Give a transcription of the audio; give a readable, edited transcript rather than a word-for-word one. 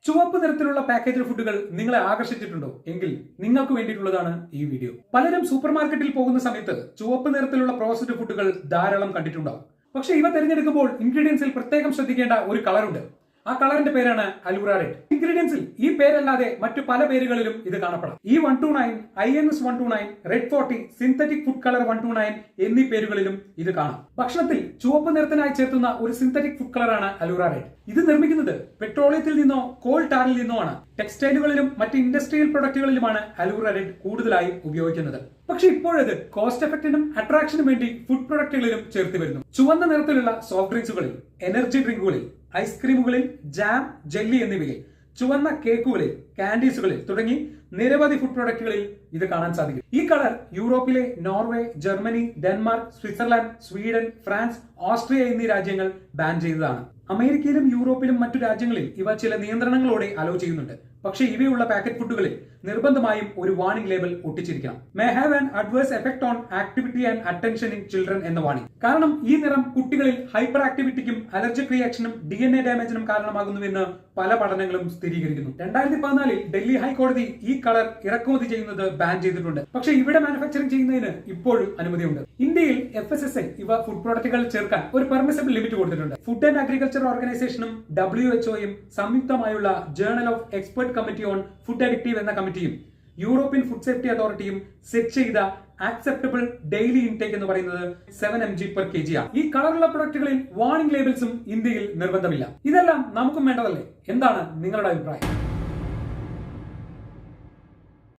ചുവപ്പ് നിറത്തിലുള്ള പാക്കേജ് ഫുഡുകൾ നിങ്ങളെ ആകർഷിച്ചിട്ടുണ്ടോ എങ്കിൽ നിങ്ങൾക്ക് വേണ്ടിയിട്ടുള്ളതാണ് ഈ വീഡിയോ. പലരും സൂപ്പർ മാർക്കറ്റിൽ പോകുന്ന സമയത്ത് ചുവപ്പ് നിറത്തിലുള്ള പ്രോസസ്ഡ് ഫുഡുകൾ ധാരാളം കണ്ടിട്ടുണ്ടാവും. പക്ഷേ ഇവ തിരഞ്ഞെടുക്കുമ്പോൾ ഇൻഗ്രീഡിയൻസിൽ പ്രത്യേകം ശ്രദ്ധിക്കേണ്ട ഒരു കളറുണ്ട്. ആ കളറിന്റെ പേരാണ് അലൂറ റെഡ്. ഇൻഗ്രീഡിയൻസിൽ ഈ പേരല്ലാതെ മറ്റു പല പേരുകളിലും ഇത് കാണപ്പെടാം. E129, INS 129, red 40, synthetic food colour 129 എന്നീ പേരുകളിലും ഇത് കാണാം. ഭക്ഷണത്തിൽ ചുവപ്പ് നിറത്തിനായി ചേർത്തുന്ന ഒരു സിന്തറ്റിക് ഫുഡ് കളറാണ് അലൂറ റെഡ്. ഇത് നിർമ്മിക്കുന്നത് പെട്രോളിയത്തിൽ നിന്നോ കോൾ ടാറിൽ നിന്നോ ആണ്. ടെക്സ്റ്റൈലുകളിലും മറ്റ് ഇൻഡസ്ട്രിയൽ പ്രൊഡക്റ്റുകളിലുമാണ് അലൂറ റെഡ് കൂടുതലായും ഉപയോഗിക്കുന്നത്. പക്ഷെ ഇപ്പോഴത് കോസ്റ്റ് എഫക്റ്റിനും അട്രാക്ഷനും വേണ്ടി ഫുഡ് പ്രൊഡക്റ്റുകളിലും ചേർത്ത് വരുന്നു. ചുവന്ന നിറത്തിലുള്ള സോഫ്റ്റ് ഡ്രിങ്ക്സുകളിൽ, എനർജി ഡ്രിങ്കുകളിൽ, ഐസ്ക്രീമുകളിൽ, ജാം, ജെല്ലി എന്നിവയിൽ, ചുവന്ന കേക്കുകളിൽ, കാൻഡീസുകളിൽ തുടങ്ങി നിരവധി ഫുഡ് പ്രൊഡക്റ്റുകളിൽ ഇത് കാണാൻ സാധിക്കും. ഈ കളർ യൂറോപ്പിലെ Norway, Germany, Denmark, Switzerland, Sweden, France, Austria എന്നീ രാജ്യങ്ങൾ ബാൻ ചെയ്തതാണ്. അമേരിക്കയിലും യൂറോപ്പിലും മറ്റു രാജ്യങ്ങളിൽ ഇവ ചില നിയന്ത്രണങ്ങളോടെ അലോ ചെയ്യുന്നുണ്ട്. പക്ഷേ ഇവയുള്ള പാക്കറ്റ് ഫുഡുകളിൽ നിർബന്ധമായും ഒരു വാർണിംഗ് ലേബൽ ഒട്ടിച്ചിരിക്കണം. May have an adverse effect on activity and attention in children എന്ന വാർണിംഗ്. കാരണം ഈ നിറം കുട്ടികളിൽ ഹൈപ്പർ ആക്ടിവിറ്റിക്കും അലർജിക് റിയാക്ഷനും DNA ഡാമേജിനും കാരണമാകുന്നുവെന്ന് പല പഠനങ്ങളും സ്ഥിരീകരിക്കുന്നു. 2014 ഡൽഹി ഹൈക്കോടതി ഈ കളർ ഇറക്കുമതി ചെയ്യുന്നത് ബാൻ ചെയ്തിട്ടുണ്ട്. പക്ഷേ ഇവിടെ മാനുഫാക്ചറിംഗ് ചെയ്യുന്നതിന് ഇപ്പോഴും അനുമതിയുണ്ട്. ഇന്ത്യയിൽ FSSAI ഇവ ഫുഡ് പ്രോഡക്റ്റുകൾ ചേർക്കാൻ ഒരു പെർമിസിബിൾ ലിമിറ്റ് കൊടുത്തിട്ടുണ്ട്. ഫുഡ് ആൻഡ് അഗ്രികൾച്ചർ ഓർഗനൈസേഷനും WHO സംയുക്തമായുള്ള journal of expert committee on food അഡിക്റ്റീവ് എന്ന കമ്മിറ്റിയും യൂറോപ്യൻ ഫുഡ് സേഫ്റ്റി അതോറിറ്റിയും സെറ്റ് ചെയ്ത ആക്സെപ്റ്റബിൾ ഡെയിലി ഇൻടേക്ക് എന്ന് പറയുന്നത് 7 mg/kg ആണ്. ഈ കളറുള്ള പ്രൊഡക്റ്റുകളിൽ വാർണിംഗ് ലേബിൾസും ഇന്ത്യയിൽ നിർബന്ധമില്ല. ഇതെല്ലാം നമുക്കും വേണ്ടതല്ലേ? എന്താണ് നിങ്ങളുടെ അഭിപ്രായം?